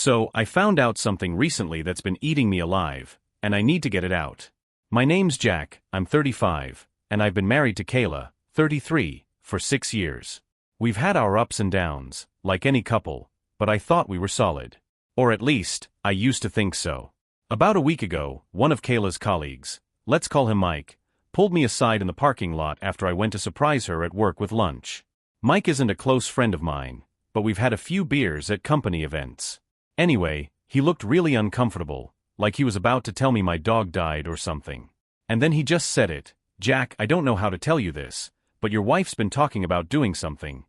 So, I found out something recently that's been eating me alive, and I need to get it out. My name's Jack, I'm 35, and I've been married to Kayla, 33, for 6 years. We've had our ups and downs, like any couple, but I thought we were solid. Or at least, I used to think so. About a week ago, one of Kayla's colleagues, let's call him Mike, pulled me aside in the parking lot after I went to surprise her at work with lunch. Mike isn't a close friend of mine, but we've had a few beers at company events. Anyway, he looked really uncomfortable, like he was about to tell me my dog died or something. And then he just said it, Jack, I don't know how to tell you this, but your wife's been talking about doing something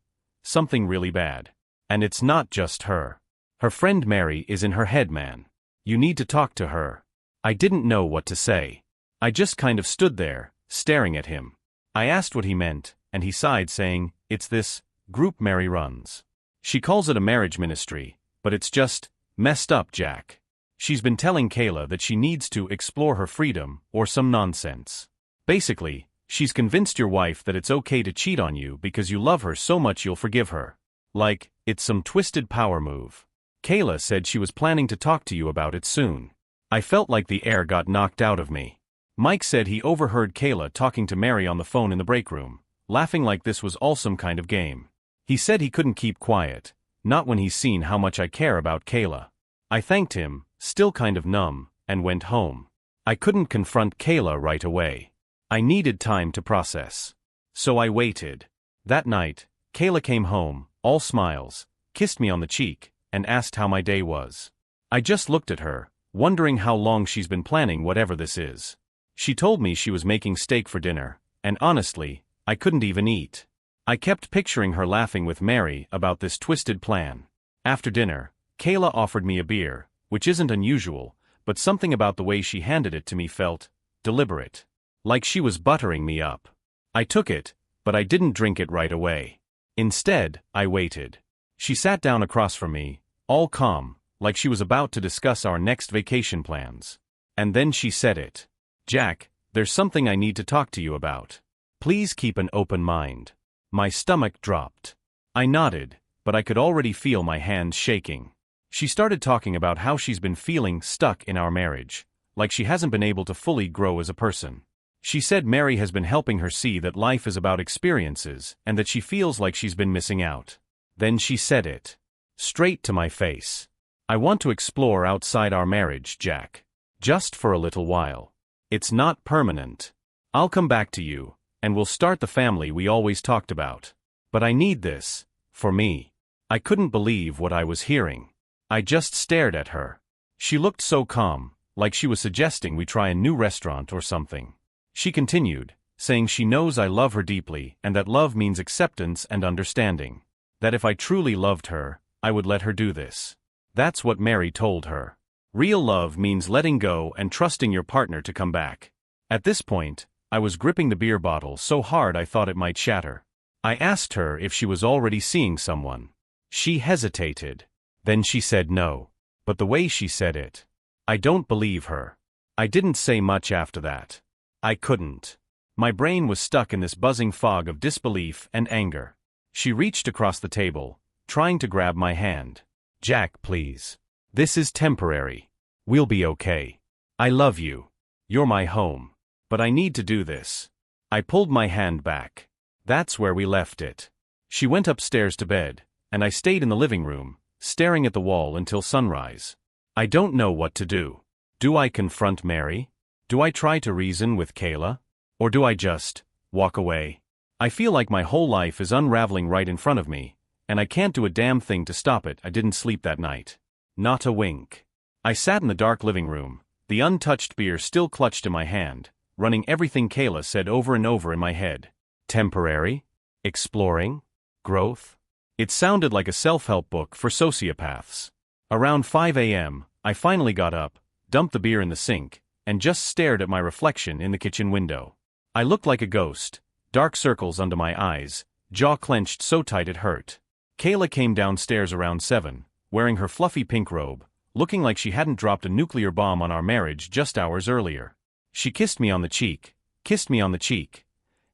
really bad. And it's not just her. Her friend Mary is in her head, man. You need to talk to her. I didn't know what to say. I just kind of stood there, staring at him. I asked what he meant, and he sighed saying, it's this group Mary runs. She calls it a marriage ministry, but it's just messed up, Jack. She's been telling Kayla that she needs to explore her freedom, or some nonsense. Basically, she's convinced your wife that it's okay to cheat on you because you love her so much you'll forgive her. Like, it's some twisted power move. Kayla said she was planning to talk to you about it soon. I felt like the air got knocked out of me. Mike said he overheard Kayla talking to Mary on the phone in the break room, laughing like this was all some kind of game. He said he couldn't keep quiet, not when he's seen how much I care about Kayla. I thanked him, still kind of numb, and went home. I couldn't confront Kayla right away. I needed time to process. So I waited. That night, Kayla came home, all smiles, kissed me on the cheek, and asked how my day was. I just looked at her, wondering how long she's been planning whatever this is. She told me she was making steak for dinner, and honestly, I couldn't even eat. I kept picturing her laughing with Mary about this twisted plan. After dinner, Kayla offered me a beer, which isn't unusual, but something about the way she handed it to me felt deliberate. Like she was buttering me up. I took it, but I didn't drink it right away. Instead, I waited. She sat down across from me, all calm, like she was about to discuss our next vacation plans. And then she said it. Jack, there's something I need to talk to you about. Please keep an open mind. My stomach dropped. I nodded, but I could already feel my hands shaking. She started talking about how she's been feeling stuck in our marriage, like she hasn't been able to fully grow as a person. She said Mary has been helping her see that life is about experiences and that she feels like she's been missing out. Then she said it. Straight to my face. I want to explore outside our marriage, Jack. Just for a little while. It's not permanent. I'll come back to you, and we'll start the family we always talked about. But I need this, for me. I couldn't believe what I was hearing. I just stared at her. She looked so calm, like she was suggesting we try a new restaurant or something. She continued, saying she knows I love her deeply and that love means acceptance and understanding. That if I truly loved her, I would let her do this. That's what Mary told her. Real love means letting go and trusting your partner to come back. At this point, I was gripping the beer bottle so hard I thought it might shatter. I asked her if she was already seeing someone. She hesitated. Then she said no. But the way she said it, I don't believe her. I didn't say much after that. I couldn't. My brain was stuck in this buzzing fog of disbelief and anger. She reached across the table, trying to grab my hand. Jack, please. This is temporary. We'll be okay. I love you. You're my home. But I need to do this. I pulled my hand back. That's where we left it. She went upstairs to bed, and I stayed in the living room, staring at the wall until sunrise. I don't know what to do. Do I confront Mary? Do I try to reason with Kayla? Or do I just walk away? I feel like my whole life is unraveling right in front of me, and I can't do a damn thing to stop it. I didn't sleep that night. Not a wink. I sat in the dark living room, the untouched beer still clutched in my hand, running everything Kayla said over and over in my head. Temporary? Exploring? Growth? It sounded like a self-help book for sociopaths. Around 5 a.m., I finally got up, dumped the beer in the sink, and just stared at my reflection in the kitchen window. I looked like a ghost, dark circles under my eyes, jaw clenched so tight it hurt. Kayla came downstairs around 7, wearing her fluffy pink robe, looking like she hadn't dropped a nuclear bomb on our marriage just hours earlier. She kissed me on the cheek,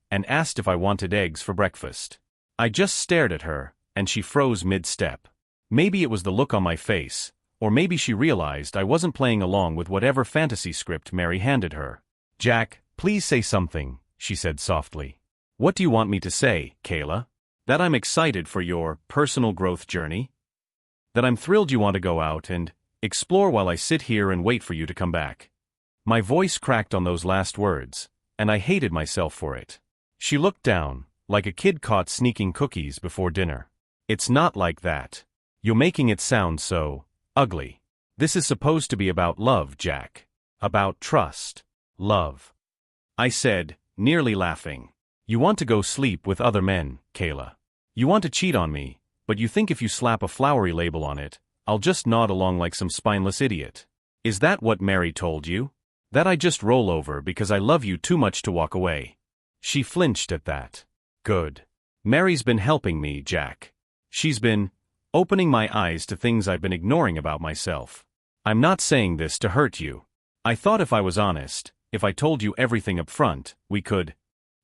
and asked if I wanted eggs for breakfast. I just stared at her, and she froze mid-step. Maybe it was the look on my face, Or maybe she realized I wasn't playing along with whatever fantasy script Mary handed her. "Jack, please say something," she said softly. "What do you want me to say, Kayla? That I'm excited for your personal growth journey? That I'm thrilled you want to go out and explore while I sit here and wait for you to come back?" My voice cracked on those last words, and I hated myself for it. She looked down, like a kid caught sneaking cookies before dinner. "It's not like that. You're making it sound so ugly. This is supposed to be about love, Jack. About trust. Love," I said, nearly laughing. "You want to go sleep with other men, Kayla. You want to cheat on me, but you think if you slap a flowery label on it, I'll just nod along like some spineless idiot. Is that what Mary told you? That I just roll over because I love you too much to walk away?" She flinched at that. "Good. Mary's been helping me, Jack. She's been opening my eyes to things I've been ignoring about myself. I'm not saying this to hurt you. I thought if I was honest, if I told you everything up front, we could—"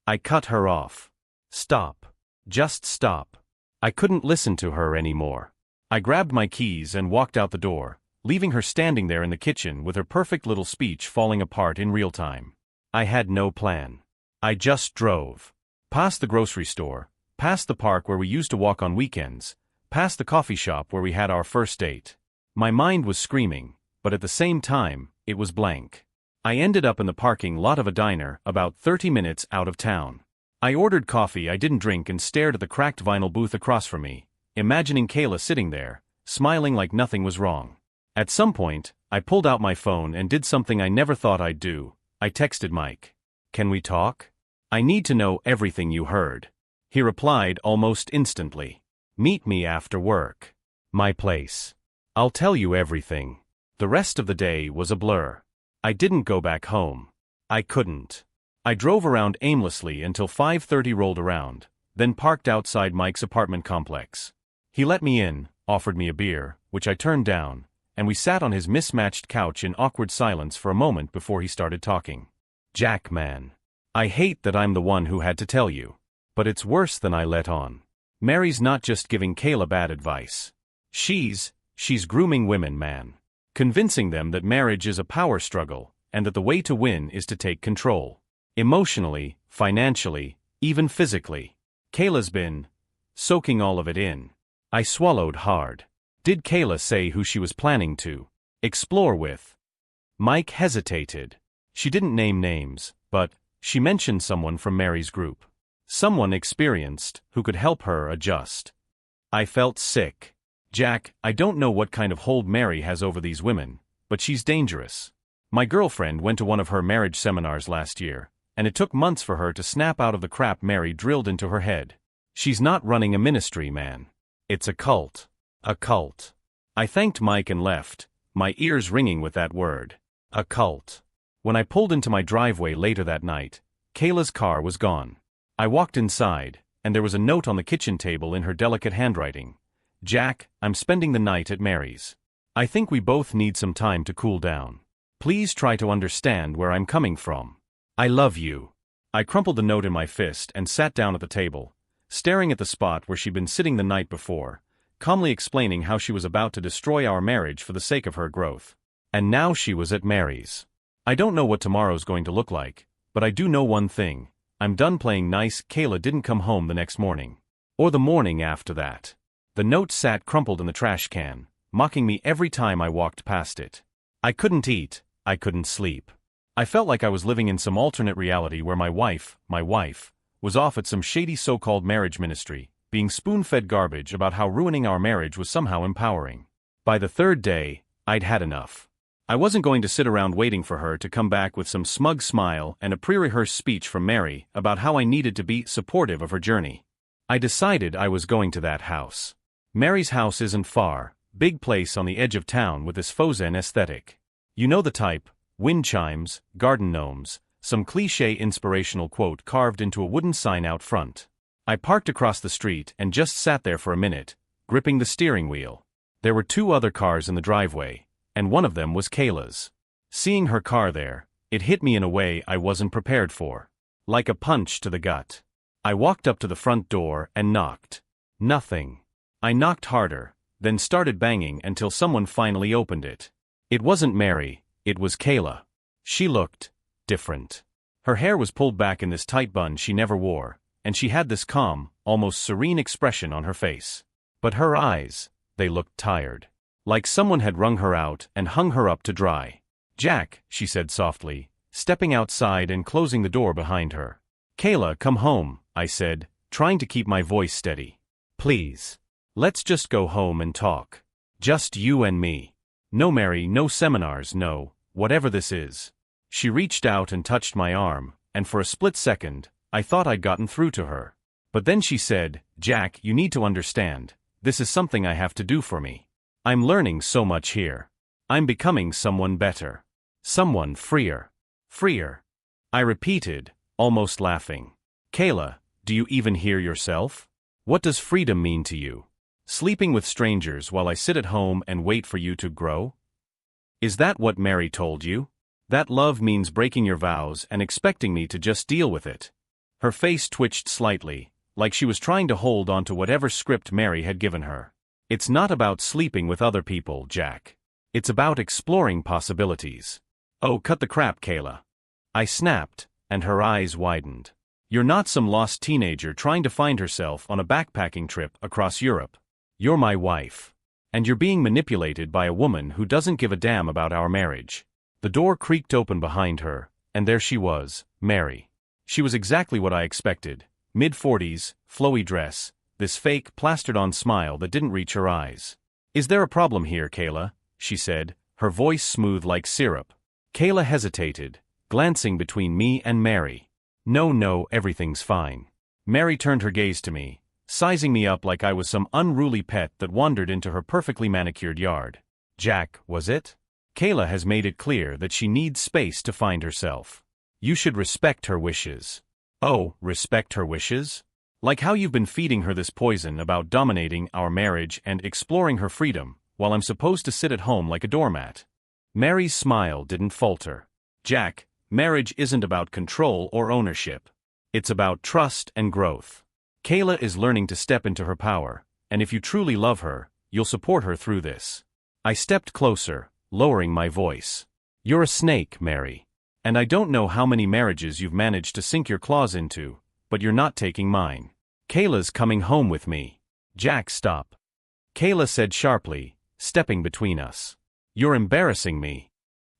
I cut her off. "Stop. Just stop." I couldn't listen to her anymore. I grabbed my keys and walked out the door, leaving her standing there in the kitchen with her perfect little speech falling apart in real time. I had no plan. I just drove. Past the grocery store, past the park where we used to walk on weekends, past the coffee shop where we had our first date. My mind was screaming, but at the same time, it was blank. I ended up in the parking lot of a diner about 30 minutes out of town. I ordered coffee I didn't drink and stared at the cracked vinyl booth across from me, imagining Kayla sitting there, smiling like nothing was wrong. At some point, I pulled out my phone and did something I never thought I'd do. I texted Mike. "Can we talk? I need to know everything you heard." He replied almost instantly. "Meet me after work. My place. I'll tell you everything." The rest of the day was a blur. I didn't go back home. I couldn't. I drove around aimlessly until 5:30 rolled around, then parked outside Mike's apartment complex. He let me in, offered me a beer, which I turned down, and we sat on his mismatched couch in awkward silence for a moment before he started talking. "Jack, man. I hate that I'm the one who had to tell you. But it's worse than I let on. Mary's not just giving Kayla bad advice. She's grooming women, man. Convincing them that marriage is a power struggle, and that the way to win is to take control. Emotionally, financially, even physically. Kayla's been soaking all of it in." I swallowed hard. Did Kayla say who she was planning to explore with? Mike hesitated. She didn't name names, but she mentioned someone from Mary's group. Someone experienced, who could help her adjust. I felt sick. "Jack, I don't know what kind of hold Mary has over these women, but she's dangerous. My girlfriend went to one of her marriage seminars last year, and it took months for her to snap out of the crap Mary drilled into her head. She's not running a ministry, man. It's a cult. A cult." I thanked Mike and left, my ears ringing with that word. A cult. When I pulled into my driveway later that night, Kayla's car was gone. I walked inside, and there was a note on the kitchen table in her delicate handwriting. "Jack, I'm spending the night at Mary's. I think we both need some time to cool down. Please try to understand where I'm coming from. I love you." I crumpled the note in my fist and sat down at the table, staring at the spot where she'd been sitting the night before, calmly explaining how she was about to destroy our marriage for the sake of her growth. And now she was at Mary's. I don't know what tomorrow's going to look like, but I do know one thing. I'm done playing nice. Kayla didn't come home the next morning. Or the morning after that. The note sat crumpled in the trash can, mocking me every time I walked past it. I couldn't eat, I couldn't sleep. I felt like I was living in some alternate reality where my wife, was off at some shady so-called marriage ministry, being spoon-fed garbage about how ruining our marriage was somehow empowering. By the third day, I'd had enough. I wasn't going to sit around waiting for her to come back with some smug smile and a pre-rehearsed speech from Mary about how I needed to be supportive of her journey. I decided I was going to that house. Mary's house isn't far, big place on the edge of town with this faux zen aesthetic. You know the type, wind chimes, garden gnomes, some cliché inspirational quote carved into a wooden sign out front. I parked across the street and just sat there for a minute, gripping the steering wheel. There were 2 other cars in the driveway, and one of them was Kayla's. Seeing her car there, it hit me in a way I wasn't prepared for. Like a punch to the gut. I walked up to the front door and knocked. Nothing. I knocked harder, then started banging until someone finally opened it. It wasn't Mary, it was Kayla. She looked different. Her hair was pulled back in this tight bun she never wore, and she had this calm, almost serene expression on her face. But her eyes, they looked tired. Like someone had wrung her out and hung her up to dry. "Jack," she said softly, stepping outside and closing the door behind her. "Kayla, come home," I said, trying to keep my voice steady. "Please. Let's just go home and talk. Just you and me. No Mary, no seminars, no, whatever this is." She reached out and touched my arm, and for a split second, I thought I'd gotten through to her. But then she said, "Jack, you need to understand, this is something I have to do for me. I'm learning so much here. I'm becoming someone better. Someone freer." "Freer?" I repeated, almost laughing. "Kayla, do you even hear yourself? What does freedom mean to you? Sleeping with strangers while I sit at home and wait for you to grow? Is that what Mary told you? That love means breaking your vows and expecting me to just deal with it?" Her face twitched slightly, like she was trying to hold on to whatever script Mary had given her. "It's not about sleeping with other people, Jack. It's about exploring possibilities." "Oh, cut the crap, Kayla." I snapped, and her eyes widened. "You're not some lost teenager trying to find herself on a backpacking trip across Europe. You're my wife. And you're being manipulated by a woman who doesn't give a damn about our marriage." The door creaked open behind her, and there she was, Mary. She was exactly what I expected. Mid-40s, flowy dress, this fake, plastered-on smile that didn't reach her eyes. "Is there a problem here, Kayla?" she said, her voice smooth like syrup. Kayla hesitated, glancing between me and Mary. No, everything's fine." Mary turned her gaze to me, sizing me up like I was some unruly pet that wandered into her perfectly manicured yard. "Jack, was it? Kayla has made it clear that she needs space to find herself. You should respect her wishes." "Oh, respect her wishes? Like how you've been feeding her this poison about dominating our marriage and exploring her freedom, while I'm supposed to sit at home like a doormat." Mary's smile didn't falter. "Jack, marriage isn't about control or ownership. It's about trust and growth. Kayla is learning to step into her power, and if you truly love her, you'll support her through this." I stepped closer, lowering my voice. "You're a snake, Mary. And I don't know how many marriages you've managed to sink your claws into, but you're not taking mine. Kayla's coming home with me." "Jack, stop," Kayla said sharply, stepping between us. "You're embarrassing me."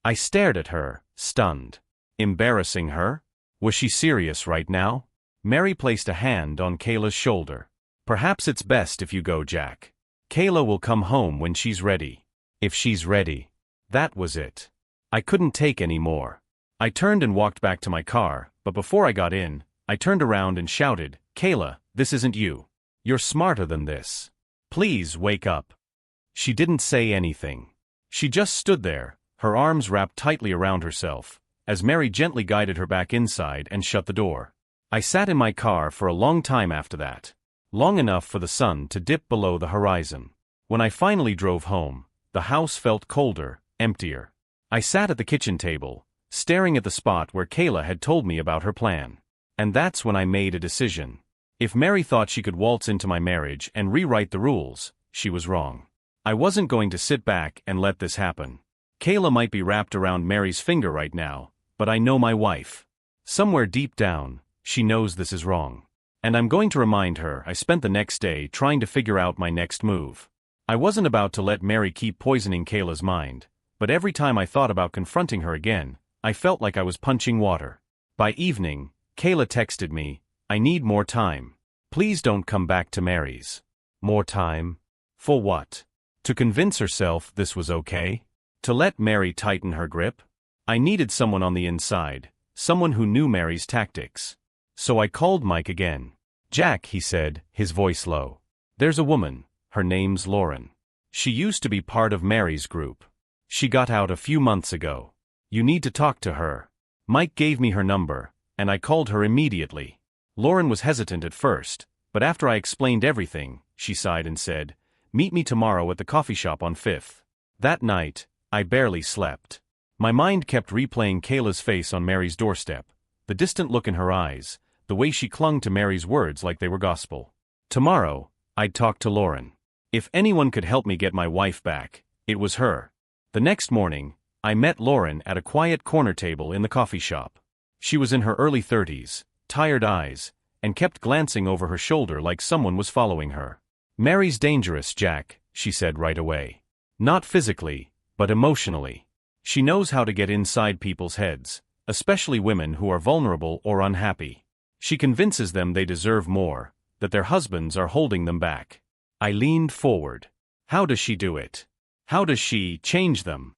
I stared at her, stunned. Embarrassing her? Was she serious right now? Mary placed a hand on Kayla's shoulder. "Perhaps it's best if you go, Jack. Kayla will come home when she's ready." If she's ready. That was it. I couldn't take any more. I turned and walked back to my car, but before I got in, I turned around and shouted, "Kayla, this isn't you. You're smarter than this. Please wake up." She didn't say anything. She just stood there, her arms wrapped tightly around herself, as Mary gently guided her back inside and shut the door. I sat in my car for a long time after that. Long enough for the sun to dip below the horizon. When I finally drove home, the house felt colder, emptier. I sat at the kitchen table, staring at the spot where Kayla had told me about her plan. And that's when I made a decision. If Mary thought she could waltz into my marriage and rewrite the rules, she was wrong. I wasn't going to sit back and let this happen. Kayla might be wrapped around Mary's finger right now, but I know my wife. Somewhere deep down, she knows this is wrong. And I'm going to remind her. I spent the next day trying to figure out my next move. I wasn't about to let Mary keep poisoning Kayla's mind, but every time I thought about confronting her again, I felt like I was punching water. By evening, Kayla texted me, "I need more time. Please don't come back to Mary's." More time? For what? To convince herself this was okay? To let Mary tighten her grip? I needed someone on the inside, someone who knew Mary's tactics. So I called Mike again. "Jack," he said, his voice low. "There's a woman. Her name's Lauren. She used to be part of Mary's group. She got out a few months ago. You need to talk to her." Mike gave me her number, and I called her immediately. Lauren was hesitant at first, but after I explained everything, she sighed and said, "Meet me tomorrow at the coffee shop on 5th. That night, I barely slept. My mind kept replaying Kayla's face on Mary's doorstep, the distant look in her eyes, the way she clung to Mary's words like they were gospel. Tomorrow, I'd talk to Lauren. If anyone could help me get my wife back, it was her. The next morning, I met Lauren at a quiet corner table in the coffee shop. She was in her early 30s, tired eyes, and kept glancing over her shoulder like someone was following her. "Mary's dangerous, Jack," she said right away. "Not physically, but emotionally. She knows how to get inside people's heads, especially women who are vulnerable or unhappy. She convinces them they deserve more, that their husbands are holding them back." I leaned forward. "How does she do it? How does she change them?"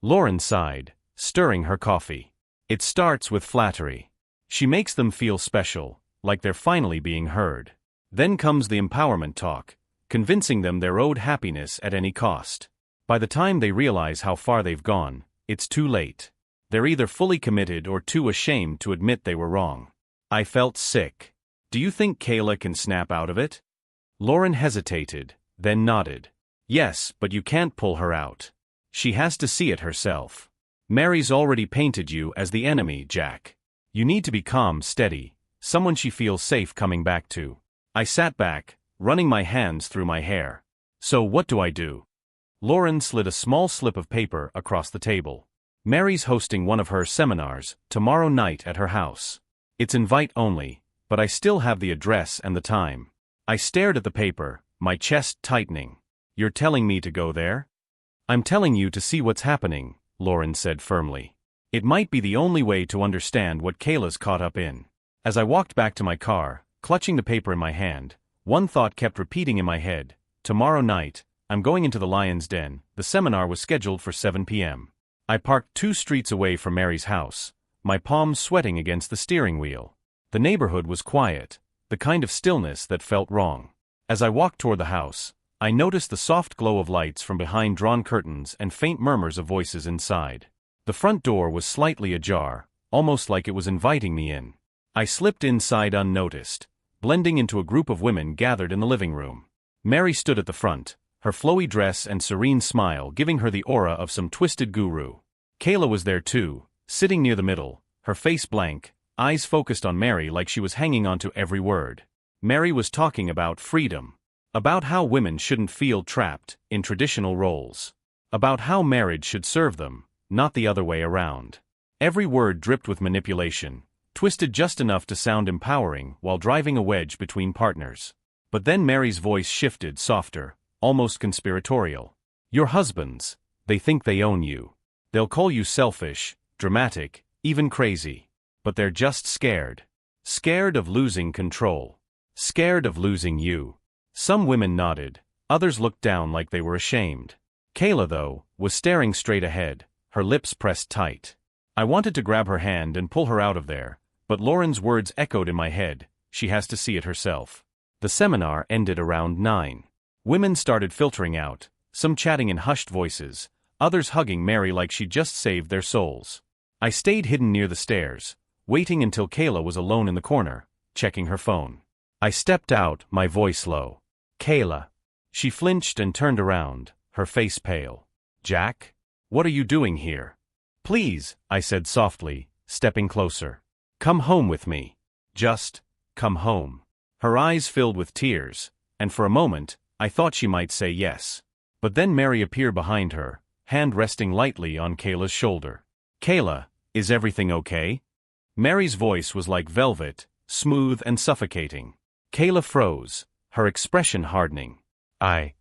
Lauren sighed, stirring her coffee. "It starts with flattery. She makes them feel special, like they're finally being heard. Then comes the empowerment talk, convincing them they're owed happiness at any cost. By the time they realize how far they've gone, it's too late. They're either fully committed or too ashamed to admit they were wrong." I felt sick. "Do you think Kayla can snap out of it?" Lauren hesitated, then nodded. "Yes, but you can't pull her out. She has to see it herself. Mary's already painted you as the enemy, Jack. You need to be calm, steady, someone she feels safe coming back to." I sat back, running my hands through my hair. "So what do I do?" Lauren slid a small slip of paper across the table. "Mary's hosting one of her seminars tomorrow night at her house. It's invite only, but I still have the address and the time." I stared at the paper, my chest tightening. "You're telling me to go there?" "I'm telling you to see what's happening," Lauren said firmly. "It might be the only way to understand what Kayla's caught up in." As I walked back to my car, clutching the paper in my hand, one thought kept repeating in my head: tomorrow night, I'm going into the Lion's Den. The seminar was scheduled for 7 p.m. I parked 2 streets away from Mary's house, my palms sweating against the steering wheel. The neighborhood was quiet, the kind of stillness that felt wrong. As I walked toward the house, I noticed the soft glow of lights from behind drawn curtains and faint murmurs of voices inside. The front door was slightly ajar, almost like it was inviting me in. I slipped inside unnoticed, blending into a group of women gathered in the living room. Mary stood at the front, her flowy dress and serene smile giving her the aura of some twisted guru. Kayla was there too, sitting near the middle, her face blank, eyes focused on Mary like she was hanging onto every word. Mary was talking about freedom. About how women shouldn't feel trapped in traditional roles. About how marriage should serve them, not the other way around. Every word dripped with manipulation, twisted just enough to sound empowering while driving a wedge between partners. But then Mary's voice shifted, softer, almost conspiratorial. "Your husbands, they think they own you. They'll call you selfish, dramatic, even crazy. But they're just scared. Scared of losing control. Scared of losing you." Some women nodded, others looked down like they were ashamed. Kayla, though, was staring straight ahead, her lips pressed tight. I wanted to grab her hand and pull her out of there, but Lauren's words echoed in my head: she has to see it herself. The seminar ended around 9. Women started filtering out, some chatting in hushed voices, others hugging Mary like she'd just saved their souls. I stayed hidden near the stairs, waiting until Kayla was alone in the corner, checking her phone. I stepped out, my voice low. "Kayla." She flinched and turned around, her face pale. "Jack? What are you doing here?" "Please," I said softly, stepping closer. "Come home with me. Just come home." Her eyes filled with tears, and for a moment, I thought she might say yes. But then Mary appeared behind her, hand resting lightly on Kayla's shoulder. "Kayla, is everything okay?" Mary's voice was like velvet, smooth and suffocating. Kayla froze, her expression hardening. I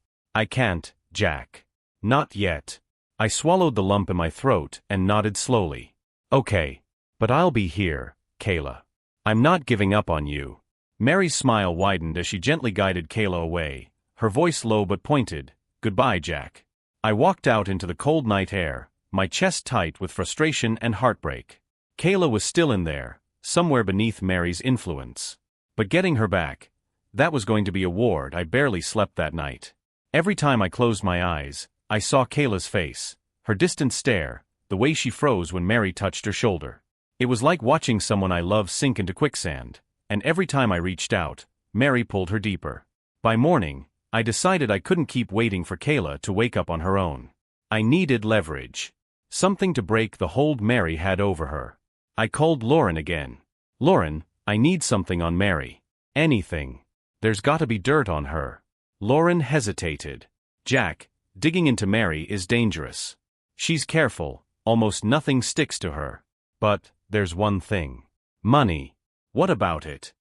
can't, Jack. Not yet." I swallowed the lump in my throat and nodded slowly. "Okay. But I'll be here, Kayla. I'm not giving up on you." Mary's smile widened as she gently guided Kayla away, her voice low but pointed. "Goodbye, Jack." I walked out into the cold night air, my chest tight with frustration and heartbreak. Kayla was still in there, somewhere beneath Mary's influence. But getting her back, that was going to be a war. I barely slept that night. Every time I closed my eyes, I saw Kayla's face, her distant stare, the way she froze when Mary touched her shoulder. It was like watching someone I love sink into quicksand, and every time I reached out, Mary pulled her deeper. By morning, I decided I couldn't keep waiting for Kayla to wake up on her own. I needed leverage. Something to break the hold Mary had over her. I called Lauren again. "Lauren, I need something on Mary. Anything. There's gotta be dirt on her." Lauren hesitated. Jack, digging into Mary is dangerous. She's careful, almost nothing sticks to her. But, there's one thing. Money. What about it?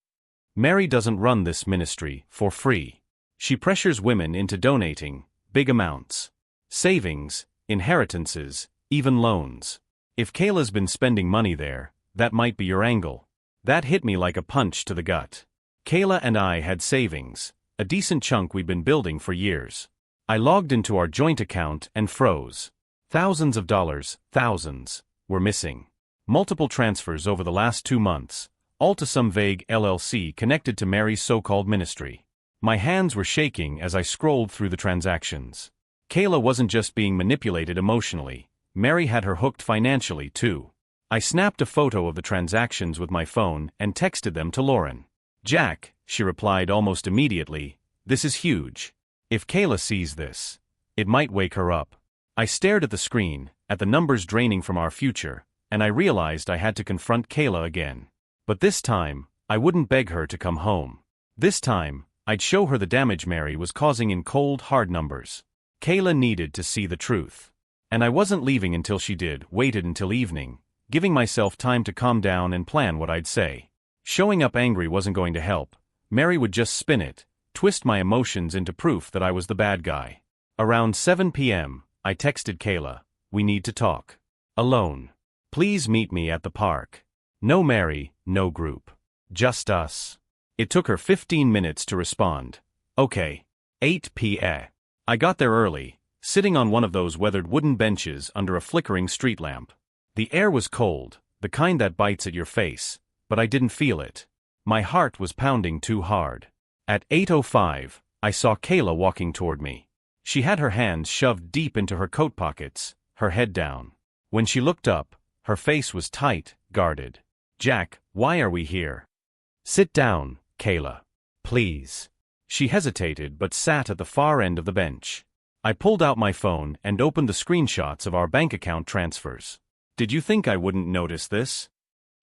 Mary doesn't run this ministry for free. She pressures women into donating, big amounts. Savings, inheritances, even loans. If Kayla's been spending money there, that might be your angle. That hit me like a punch to the gut. Kayla and I had savings, a decent chunk we'd been building for years. I logged into our joint account and froze. Thousands of dollars, thousands, were missing. Multiple transfers over the last 2 months, all to some vague LLC connected to Mary's so-called ministry. My hands were shaking as I scrolled through the transactions. Kayla wasn't just being manipulated emotionally, Mary had her hooked financially too. I snapped a photo of the transactions with my phone and texted them to Lauren. Jack, she replied almost immediately, this is huge. If Kayla sees this, it might wake her up. I stared at the screen, at the numbers draining from our future, and I realized I had to confront Kayla again. But this time, I wouldn't beg her to come home. This time, I'd show her the damage Mary was causing in cold, hard numbers. Kayla needed to see the truth. And I wasn't leaving until she did, waited until evening, giving myself time to calm down and plan what I'd say. Showing up angry wasn't going to help. Mary would just spin it, twist my emotions into proof that I was the bad guy. Around 7 p.m., I texted Kayla, we need to talk. Alone. Please meet me at the park. No Mary, no group. Just us. It took her 15 minutes to respond. Okay. 8 p.m. I got there early, sitting on one of those weathered wooden benches under a flickering street lamp. The air was cold, the kind that bites at your face, but I didn't feel it. My heart was pounding too hard. At 8:05, I saw Kayla walking toward me. She had her hands shoved deep into her coat pockets, her head down. When she looked up, her face was tight, guarded. Jack, why are we here? Sit down, Kayla. Please. She hesitated but sat at the far end of the bench. I pulled out my phone and opened the screenshots of our bank account transfers. Did you think I wouldn't notice this?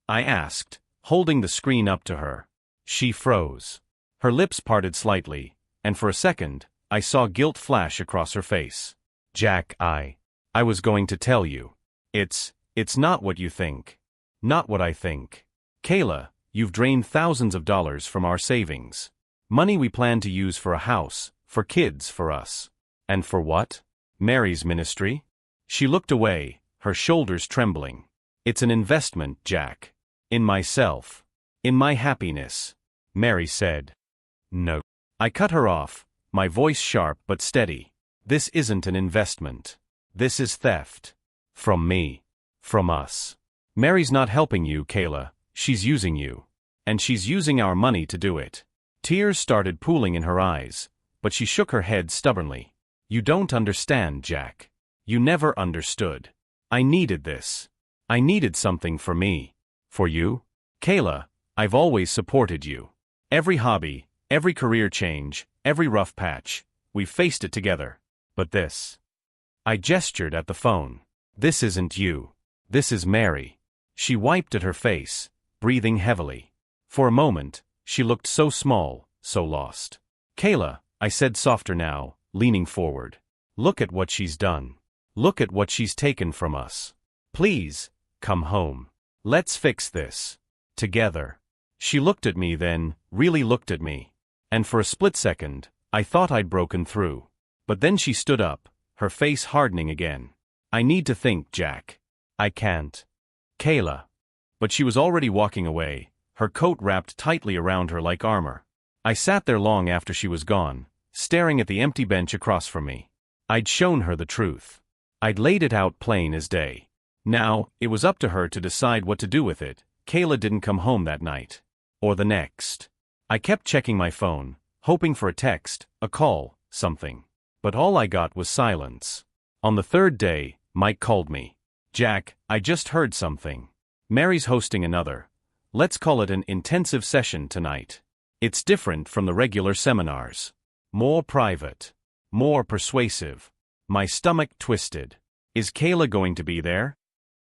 I asked, holding the screen up to her. She froze. Her lips parted slightly, and for a second, I saw guilt flash across her face. Jack, I was going to tell you. It's not what you think. Not what I think. Kayla, you've drained thousands of dollars from our savings. Money we planned to use for a house, for kids, for us. And for what? Mary's ministry? She looked away, her shoulders trembling. It's an investment, Jack. In myself. In my happiness. Mary said. No. I cut her off, my voice sharp but steady. This isn't an investment. This is theft. From me. From us. Mary's not helping you, Kayla. She's using you. And she's using our money to do it. Tears started pooling in her eyes, but she shook her head stubbornly. You don't understand, Jack. You never understood. I needed this. I needed something for me. For you? Kayla, I've always supported you. Every hobby, every career change, every rough patch, we've faced it together. But this. I gestured at the phone. This isn't you. This is Mary. She wiped at her face, breathing heavily. For a moment, she looked so small, so lost. Kayla, I said softer now, leaning forward. Look at what she's done. Look at what she's taken from us. Please, come home. Let's fix this. Together. She looked at me then, really looked at me. And for a split second, I thought I'd broken through. But then she stood up, her face hardening again. I need to think, Jack. I can't. Kayla. But she was already walking away, her coat wrapped tightly around her like armor. I sat there long after she was gone, staring at the empty bench across from me. I'd shown her the truth. I'd laid it out plain as day. Now, it was up to her to decide what to do with it. Kayla didn't come home that night. Or the next. I kept checking my phone, hoping for a text, a call, something. But all I got was silence. On the third day, Mike called me. Jack, I just heard something. Mary's hosting another. Let's call it an intensive session tonight. It's different from the regular seminars. More private. More persuasive. My stomach twisted. Is Kayla going to be there?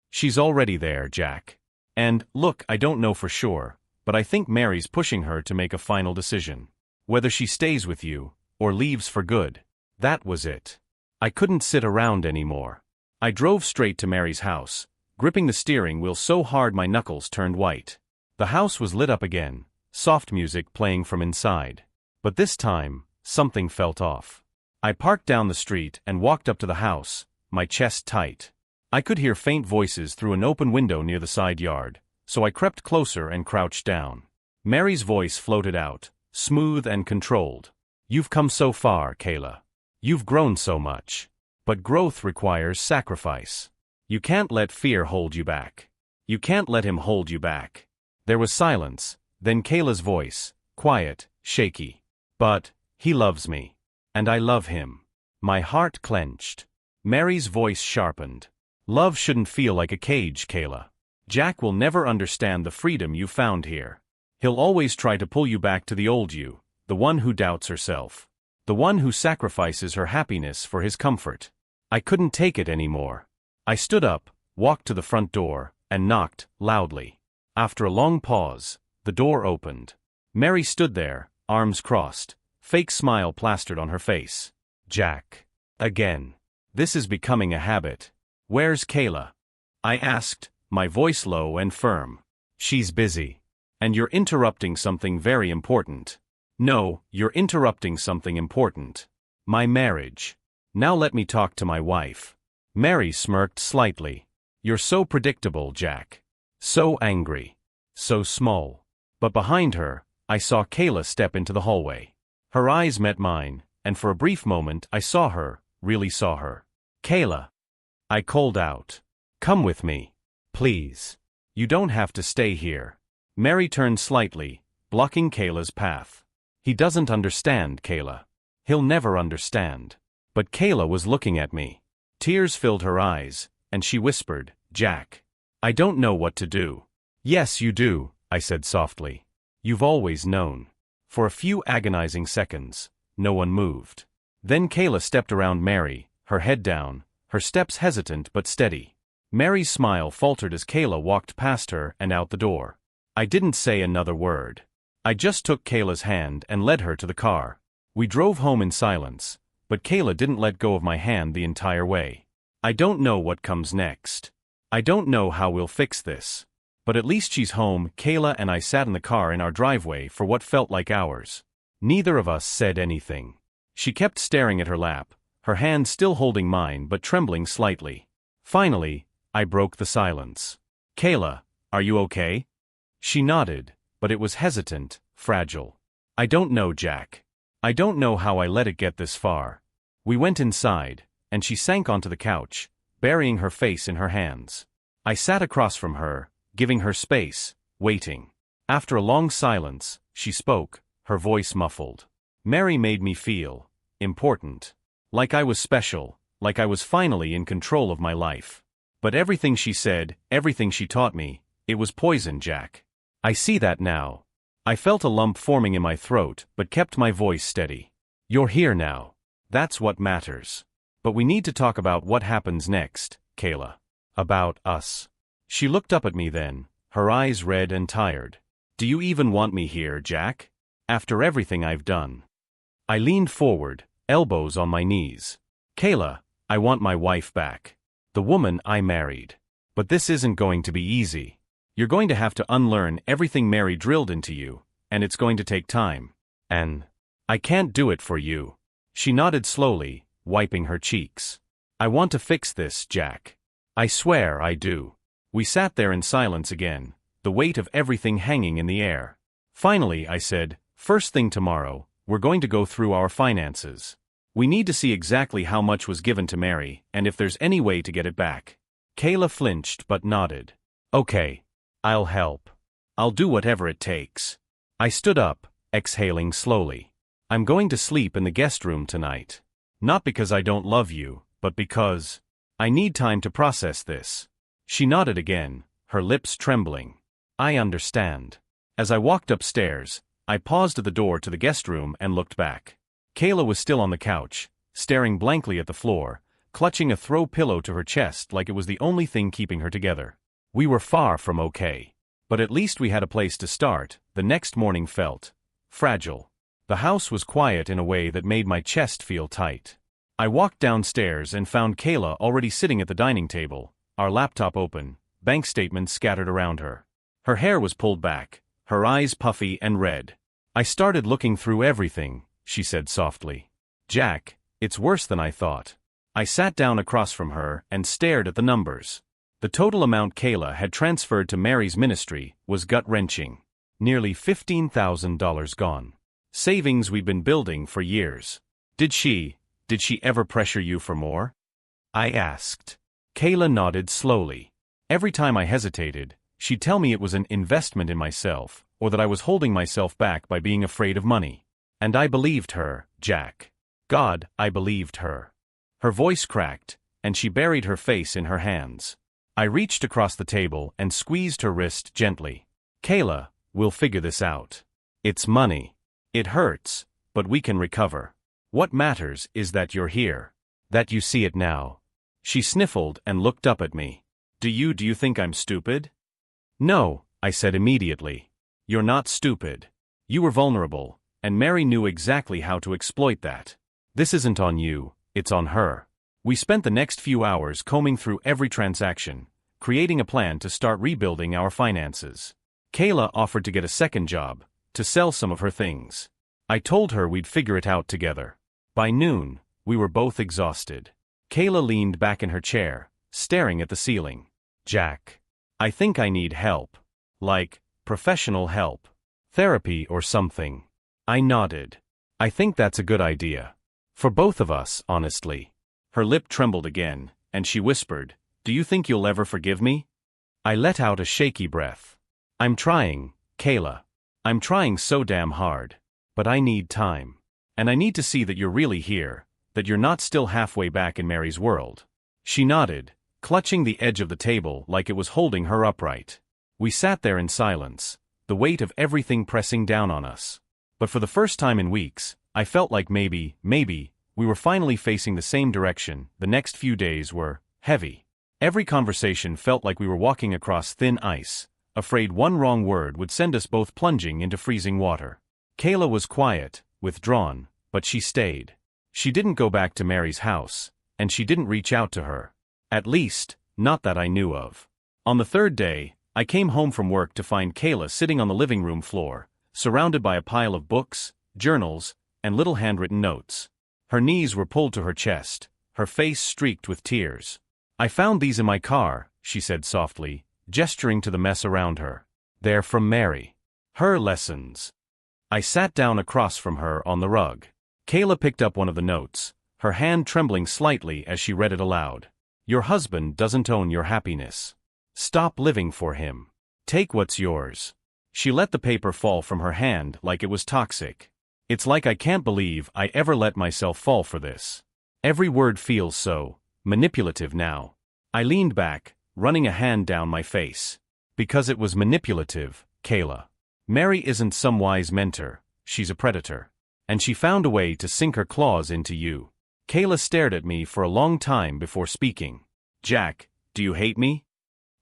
She's already there, Jack. And, look, I don't know for sure, but I think Mary's pushing her to make a final decision. Whether she stays with you, or leaves for good. That was it. I couldn't sit around anymore. I drove straight to Mary's house, gripping the steering wheel so hard my knuckles turned white. The house was lit up again, soft music playing from inside. But this time, something felt off. I parked down the street and walked up to the house, my chest tight. I could hear faint voices through an open window near the side yard, so I crept closer and crouched down. Mary's voice floated out, smooth and controlled. "You've come so far, Kayla. You've grown so much. But growth requires sacrifice. You can't let fear hold you back. You can't let him hold you back." There was silence, then Kayla's voice, quiet, shaky. "But he loves me. And I love him." My heart clenched. Mary's voice sharpened. "Love shouldn't feel like a cage, Kayla. Jack will never understand the freedom you found here. He'll always try to pull you back to the old you, the one who doubts herself. The one who sacrifices her happiness for his comfort." I couldn't take it anymore. I stood up, walked to the front door, and knocked, loudly. After a long pause, the door opened. Mary stood there, arms crossed, fake smile plastered on her face. "Jack. Again. This is becoming a habit. Where's Kayla?" I asked, my voice low and firm. "She's busy. And you're interrupting something very important." "No, you're interrupting something important. My marriage. Now let me talk to my wife." Mary smirked slightly. "You're so predictable, Jack. So angry. So small." But behind her, I saw Kayla step into the hallway. Her eyes met mine, and for a brief moment I saw her, really saw her. "Kayla." I called out. "Come with me. Please. You don't have to stay here." Mary turned slightly, blocking Kayla's path. "He doesn't understand, Kayla. He'll never understand." But Kayla was looking at me. Tears filled her eyes, and she whispered, "Jack. I don't know what to do." "Yes, you do," I said softly. "You've always known." For a few agonizing seconds, no one moved. Then Kayla stepped around Mary, her head down, her steps hesitant but steady. Mary's smile faltered as Kayla walked past her and out the door. I didn't say another word. I just took Kayla's hand and led her to the car. We drove home in silence, but Kayla didn't let go of my hand the entire way. I don't know what comes next. I don't know how we'll fix this. But at least she's home. Kayla and I sat in the car in our driveway for what felt like hours. Neither of us said anything. She kept staring at her lap, her hand still holding mine but trembling slightly. Finally, I broke the silence. "Kayla, are you okay?" She nodded, but it was hesitant, fragile. "I don't know, Jack. I don't know how I let it get this far." We went inside, and she sank onto the couch, burying her face in her hands. I sat across from her, giving her space, waiting. After a long silence, she spoke, her voice muffled. Mary made me feel important. Like I was special, like I was finally in control of my life. But everything she said, everything she taught me, it was poison, Jack. I see that now. I felt a lump forming in my throat, but kept my voice steady. "You're here now. That's what matters. But we need to talk about what happens next, Kayla. About us." She looked up at me then, her eyes red and tired. "Do you even want me here, Jack? After everything I've done?" I leaned forward, elbows on my knees. "Kayla, I want my wife back. The woman I married. But this isn't going to be easy. You're going to have to unlearn everything Mary drilled into you, and it's going to take time. And I can't do it for you." She nodded slowly, wiping her cheeks. "I want to fix this, Jack. I swear I do." We sat there in silence again, the weight of everything hanging in the air. Finally, I said, "First thing tomorrow, we're going to go through our finances. We need to see exactly how much was given to Mary, and if there's any way to get it back." Kayla flinched but nodded. "Okay. I'll help. I'll do whatever it takes." I stood up, exhaling slowly. "I'm going to sleep in the guest room tonight. Not because I don't love you, but because I need time to process this." She nodded again, her lips trembling. "I understand." As I walked upstairs, I paused at the door to the guest room and looked back. Kayla was still on the couch, staring blankly at the floor, clutching a throw pillow to her chest like it was the only thing keeping her together. We were far from okay. But at least we had a place to start. The next morning felt fragile. The house was quiet in a way that made my chest feel tight. I walked downstairs and found Kayla already sitting at the dining table, our laptop open, bank statements scattered around her. Her hair was pulled back, her eyes puffy and red. "I started looking through everything," she said softly. "Jack, it's worse than I thought." I sat down across from her and stared at the numbers. The total amount Kayla had transferred to Mary's ministry was gut-wrenching. Nearly $15,000 gone. Savings we'd been building for years. Did she ever pressure you for more?" I asked. Kayla nodded slowly. Every time I hesitated, she'd tell me it was an investment in myself, or that I was holding myself back by being afraid of money. And I believed her, Jack. God, I believed her. Her voice cracked, and she buried her face in her hands. I reached across the table and squeezed her wrist gently. "Kayla, we'll figure this out. It's money. It hurts, but we can recover. What matters is that you're here. That you see it now." She sniffled and looked up at me. Do you think I'm stupid?" "No," I said immediately. "You're not stupid. You were vulnerable, and Mary knew exactly how to exploit that. This isn't on you, it's on her." We spent the next few hours combing through every transaction, creating a plan to start rebuilding our finances. Kayla offered to get a second job, to sell some of her things. I told her we'd figure it out together. By noon, we were both exhausted. Kayla leaned back in her chair, staring at the ceiling. "Jack, I think I need help. Like, professional help. Therapy or something." I nodded. "I think that's a good idea. For both of us, honestly." Her lip trembled again, and she whispered, "Do you think you'll ever forgive me?" I let out a shaky breath. "I'm trying, Kayla. I'm trying so damn hard. But I need time. And I need to see that you're really here, that you're not still halfway back in Mary's world." She nodded, clutching the edge of the table like it was holding her upright. We sat there in silence, the weight of everything pressing down on us. But for the first time in weeks, I felt like maybe, we were finally facing the same direction. The next few days were heavy. Every conversation felt like we were walking across thin ice, afraid one wrong word would send us both plunging into freezing water. Kayla was quiet, withdrawn, but she stayed. She didn't go back to Mary's house, and she didn't reach out to her. At least, not that I knew of. On the third day, I came home from work to find Kayla sitting on the living room floor, surrounded by a pile of books, journals, and little handwritten notes. Her knees were pulled to her chest, her face streaked with tears. "I found these in my car," she said softly, gesturing to the mess around her. "They're from Mary. Her lessons." I sat down across from her on the rug. Kayla picked up one of the notes, her hand trembling slightly as she read it aloud. "Your husband doesn't own your happiness. Stop living for him. Take what's yours." She let the paper fall from her hand like it was toxic. It's like I can't believe I ever let myself fall for this. Every word feels so manipulative now. I leaned back, running a hand down my face. "Because it was manipulative, Kayla. Mary isn't some wise mentor, she's a predator. And she found a way to sink her claws into you." Kayla stared at me for a long time before speaking. "Jack, do you hate me?"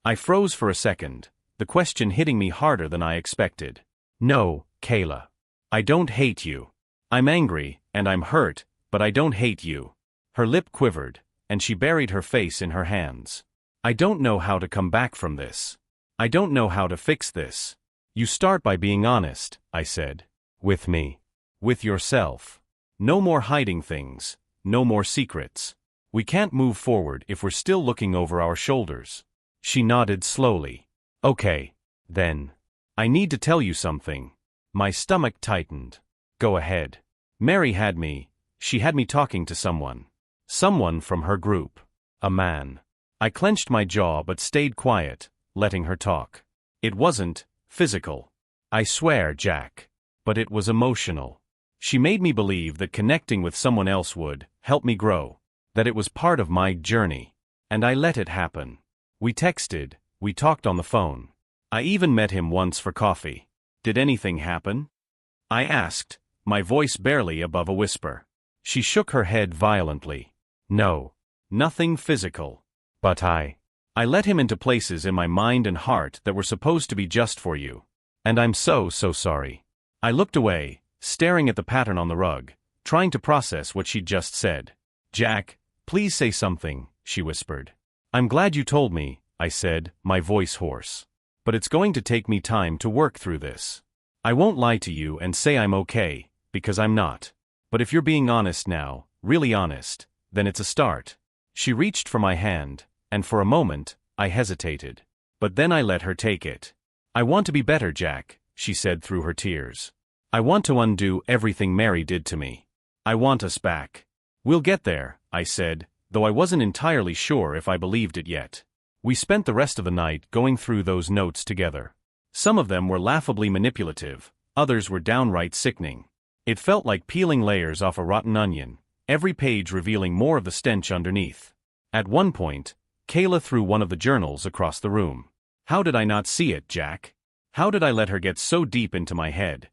I froze for a second, the question hitting me harder than I expected. "No, Kayla. I don't hate you. I'm angry, and I'm hurt, but I don't hate you." Her lip quivered, and she buried her face in her hands. "I don't know how to come back from this. I don't know how to fix this." "You start by being honest," I said. "With me. With yourself. No more hiding things, no more secrets. We can't move forward if we're still looking over our shoulders." She nodded slowly. "Okay, then. I need to tell you something." My stomach tightened. "Go ahead." Mary had me. She had me talking to someone. Someone from her group. A man. I clenched my jaw but stayed quiet, letting her talk. It wasn't physical. I swear, Jack. But it was emotional. She made me believe that connecting with someone else would help me grow. That it was part of my journey. And I let it happen. We texted, we talked on the phone. I even met him once for coffee. "Did anything happen?" I asked, my voice barely above a whisper. She shook her head violently. "No. Nothing physical. But I let him into places in my mind and heart that were supposed to be just for you. And I'm so sorry." I looked away, staring at the pattern on the rug, trying to process what she'd just said. "Jack, please say something," she whispered. "I'm glad you told me," I said, my voice hoarse. "But it's going to take me time to work through this. I won't lie to you and say I'm okay, because I'm not. But if you're being honest now, really honest, then it's a start." She reached for my hand, and for a moment, I hesitated. But then I let her take it. "I want to be better, Jack," she said through her tears. "I want to undo everything Mary did to me. I want us back." "We'll get there," I said, though I wasn't entirely sure if I believed it yet. We spent the rest of the night going through those notes together. Some of them were laughably manipulative, others were downright sickening. It felt like peeling layers off a rotten onion, every page revealing more of the stench underneath. At one point, Kayla threw one of the journals across the room. "How did I not see it, Jack? How did I let her get so deep into my head?"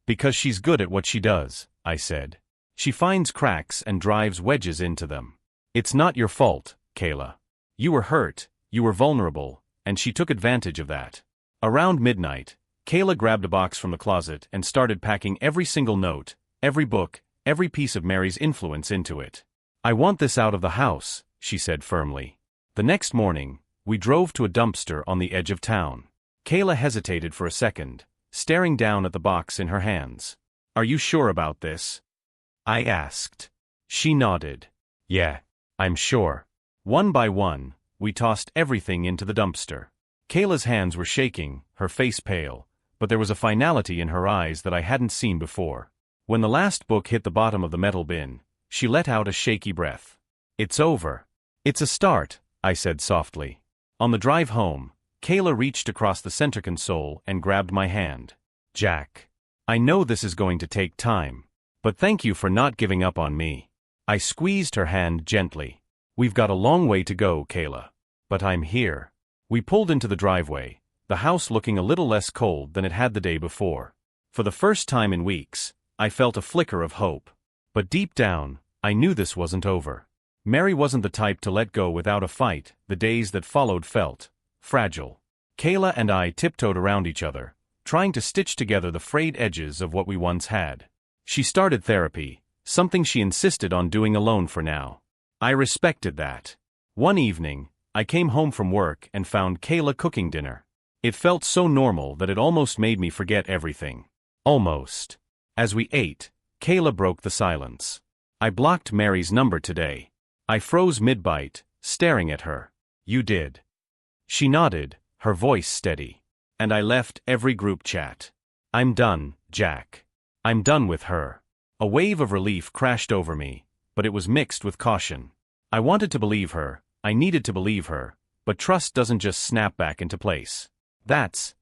"Because she's good at what she does," I said. "She finds cracks and drives wedges into them. It's not your fault, Kayla. You were hurt, you were vulnerable, and she took advantage of that." Around midnight, Kayla grabbed a box from the closet and started packing every single note, every book, every piece of Mary's influence into it. "I want this out of the house," she said firmly. The next morning, we drove to a dumpster on the edge of town. Kayla hesitated for a second, staring down at the box in her hands. "Are you sure about this?" I asked. She nodded. "Yeah, I'm sure." One by one, we tossed everything into the dumpster. Kayla's hands were shaking, her face pale, but there was a finality in her eyes that I hadn't seen before. When the last book hit the bottom of the metal bin, she let out a shaky breath. "It's over." "It's a start," I said softly. On the drive home, Kayla reached across the center console and grabbed my hand. "Jack, I know this is going to take time, but thank you for not giving up on me." I squeezed her hand gently. "We've got a long way to go, Kayla. But I'm here." We pulled into the driveway, the house looking a little less cold than it had the day before. For the first time in weeks, I felt a flicker of hope. But deep down, I knew this wasn't over. Mary wasn't the type to let go without a fight. The days that followed felt fragile. Kayla and I tiptoed around each other, trying to stitch together the frayed edges of what we once had. She started therapy, something she insisted on doing alone for now. I respected that. One evening, I came home from work and found Kayla cooking dinner. It felt so normal that it almost made me forget everything. Almost. As we ate, Kayla broke the silence. "I blocked Mary's number today." I froze mid-bite, staring at her. "You did?" She nodded, her voice steady. "And I left every group chat. I'm done, Jack. I'm done with her." A wave of relief crashed over me, but it was mixed with caution. I wanted to believe her, I needed to believe her, but trust doesn't just snap back into place. That's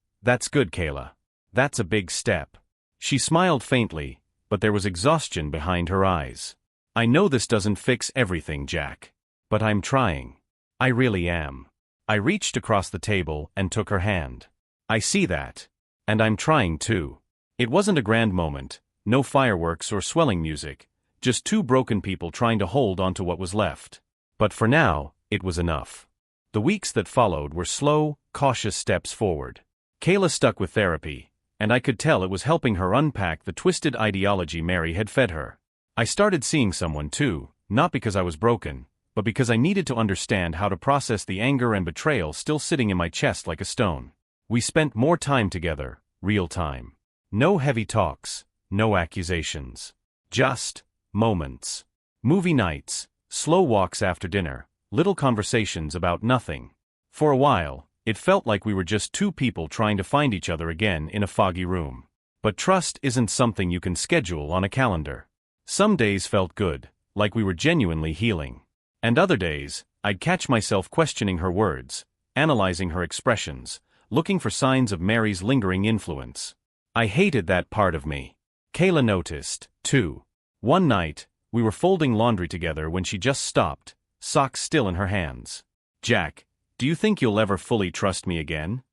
good, Kayla. That's a big step." She smiled faintly, but there was exhaustion behind her eyes. "I know this doesn't fix everything, Jack. But I'm trying. I really am." I reached across the table and took her hand. "I see that. And I'm trying too." It wasn't a grand moment, no fireworks or swelling music, just two broken people trying to hold onto what was left. But for now, it was enough. The weeks that followed were slow, cautious steps forward. Kayla stuck with therapy, and I could tell it was helping her unpack the twisted ideology Mary had fed her. I started seeing someone too, not because I was broken, but because I needed to understand how to process the anger and betrayal still sitting in my chest like a stone. We spent more time together, real time. No heavy talks, no accusations. Just moments. Movie nights, slow walks after dinner, little conversations about nothing. For a while, it felt like we were just two people trying to find each other again in a foggy room. But trust isn't something you can schedule on a calendar. Some days felt good, like we were genuinely healing. And other days, I'd catch myself questioning her words, analyzing her expressions, looking for signs of Mary's lingering influence. I hated that part of me. Kayla noticed, too. One night, we were folding laundry together when she just stopped, socks still in her hands. "Jack, do you think you'll ever fully trust me again?"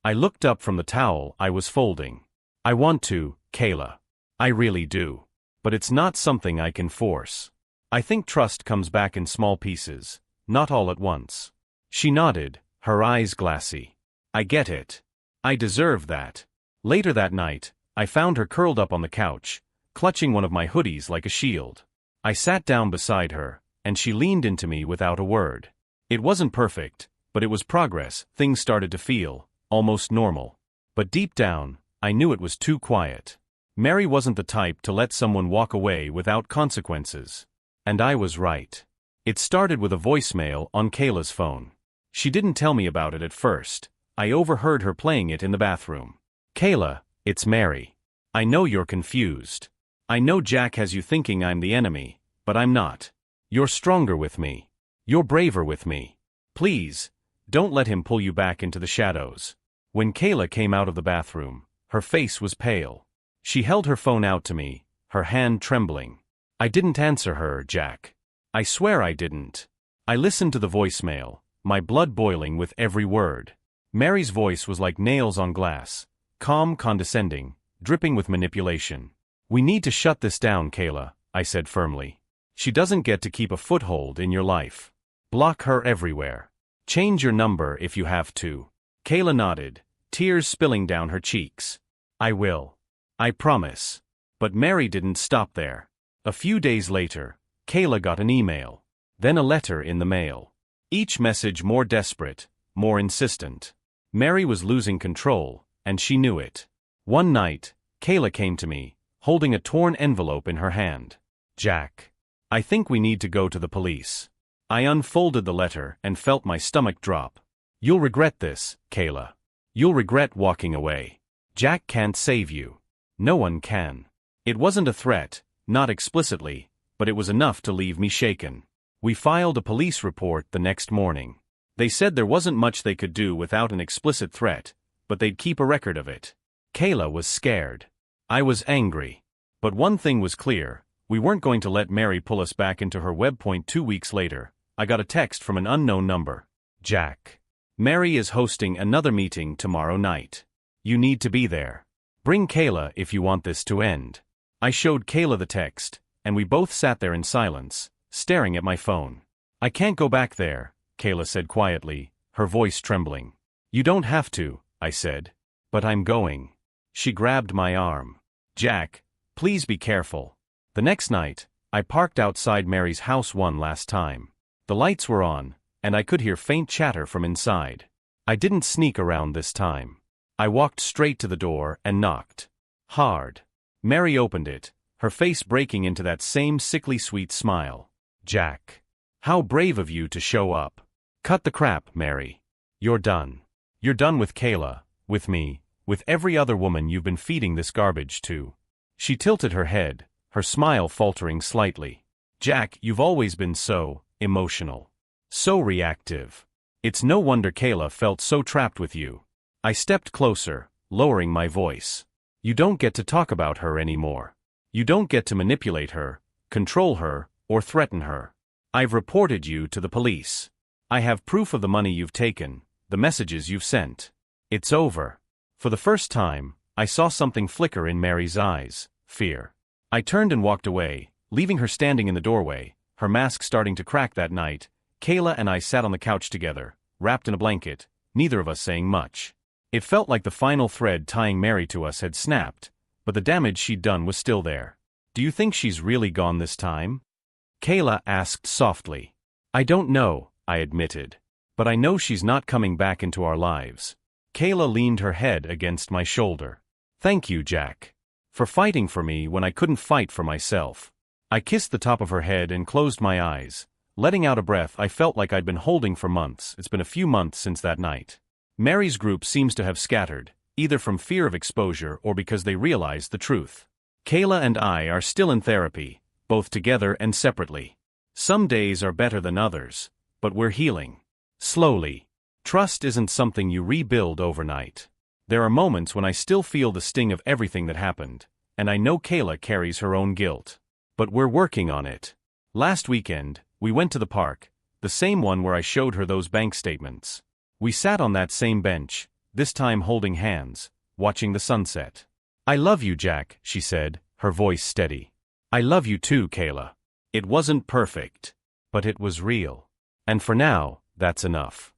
I looked up from the towel I was folding. "I want to, Kayla. I really do. But it's not something I can force. I think trust comes back in small pieces, not all at once." She nodded, her eyes glassy. "I get it. I deserve that." Later that night, I found her curled up on the couch, clutching one of my hoodies like a shield. I sat down beside her, and she leaned into me without a word. It wasn't perfect, but it was progress. Things started to feel almost normal. But deep down, I knew it was too quiet. Mary wasn't the type to let someone walk away without consequences. And I was right. It started with a voicemail on Kayla's phone. She didn't tell me about it at first. I overheard her playing it in the bathroom. "Kayla, it's Mary. I know you're confused. I know Jack has you thinking I'm the enemy, but I'm not. You're stronger with me. You're braver with me. Please, don't let him pull you back into the shadows." When Kayla came out of the bathroom, her face was pale. She held her phone out to me, her hand trembling. I didn't answer her, Jack. I swear I didn't. I listened to the voicemail, my blood boiling with every word. Mary's voice was like nails on glass, calm, condescending, dripping with manipulation. "We need to shut this down, Kayla," I said firmly. "She doesn't get to keep a foothold in your life. Block her everywhere. Change your number if you have to." Kayla nodded, tears spilling down her cheeks. "I will. I promise." But Mary didn't stop there. A few days later, Kayla got an email, then a letter in the mail. Each message more desperate, more insistent. Mary was losing control, and she knew it. One night, Kayla came to me, holding a torn envelope in her hand. "Jack, I think we need to go to the police." I unfolded the letter and felt my stomach drop. "You'll regret this, Kayla. You'll regret walking away. Jack can't save you. No one can." It wasn't a threat, not explicitly, but it was enough to leave me shaken. We filed a police report the next morning. They said there wasn't much they could do without an explicit threat, but they'd keep a record of it. Kayla was scared. I was angry. But one thing was clear, we weren't going to let Mary pull us back into her web. 2 weeks later, I got a text from an unknown number. "Jack, Mary is hosting another meeting tomorrow night. You need to be there. Bring Kayla if you want this to end." I showed Kayla the text, and we both sat there in silence, staring at my phone. "I can't go back there," Kayla said quietly, her voice trembling. "You don't have to," I said. "But I'm going." She grabbed my arm. "Jack, please be careful." The next night, I parked outside Mary's house one last time. The lights were on, and I could hear faint chatter from inside. I didn't sneak around this time. I walked straight to the door and knocked. Hard. Mary opened it, her face breaking into that same sickly sweet smile. "Jack. How brave of you to show up. Cut the crap, Mary. You're done. You're done with Kayla, with me, with every other woman you've been feeding this garbage to." She tilted her head, her smile faltering slightly. "Jack, you've always been so emotional. So reactive. It's no wonder Kayla felt so trapped with you." I stepped closer, lowering my voice. "You don't get to talk about her anymore. You don't get to manipulate her, control her, or threaten her. I've reported you to the police. I have proof of the money you've taken, the messages you've sent. It's over." For the first time, I saw something flicker in Mary's eyes, fear. I turned and walked away, leaving her standing in the doorway, her mask starting to crack. That night, Kayla and I sat on the couch together, wrapped in a blanket, neither of us saying much. It felt like the final thread tying Mary to us had snapped, but the damage she'd done was still there. "Do you think she's really gone this time?" Kayla asked softly. "I don't know," I admitted. "But I know she's not coming back into our lives." Kayla leaned her head against my shoulder. "Thank you, Jack. For fighting for me when I couldn't fight for myself." I kissed the top of her head and closed my eyes, letting out a breath I felt like I'd been holding for months. It's been a few months since that night. Mary's group seems to have scattered, either from fear of exposure or because they realized the truth. Kayla and I are still in therapy, both together and separately. Some days are better than others, but we're healing. Slowly. Trust isn't something you rebuild overnight. There are moments when I still feel the sting of everything that happened, and I know Kayla carries her own guilt. But we're working on it. Last weekend, we went to the park, the same one where I showed her those bank statements. We sat on that same bench, this time holding hands, watching the sunset. "I love you, Jack," she said, her voice steady. "I love you too, Kayla. It wasn't perfect, but it was real. And for now, that's enough."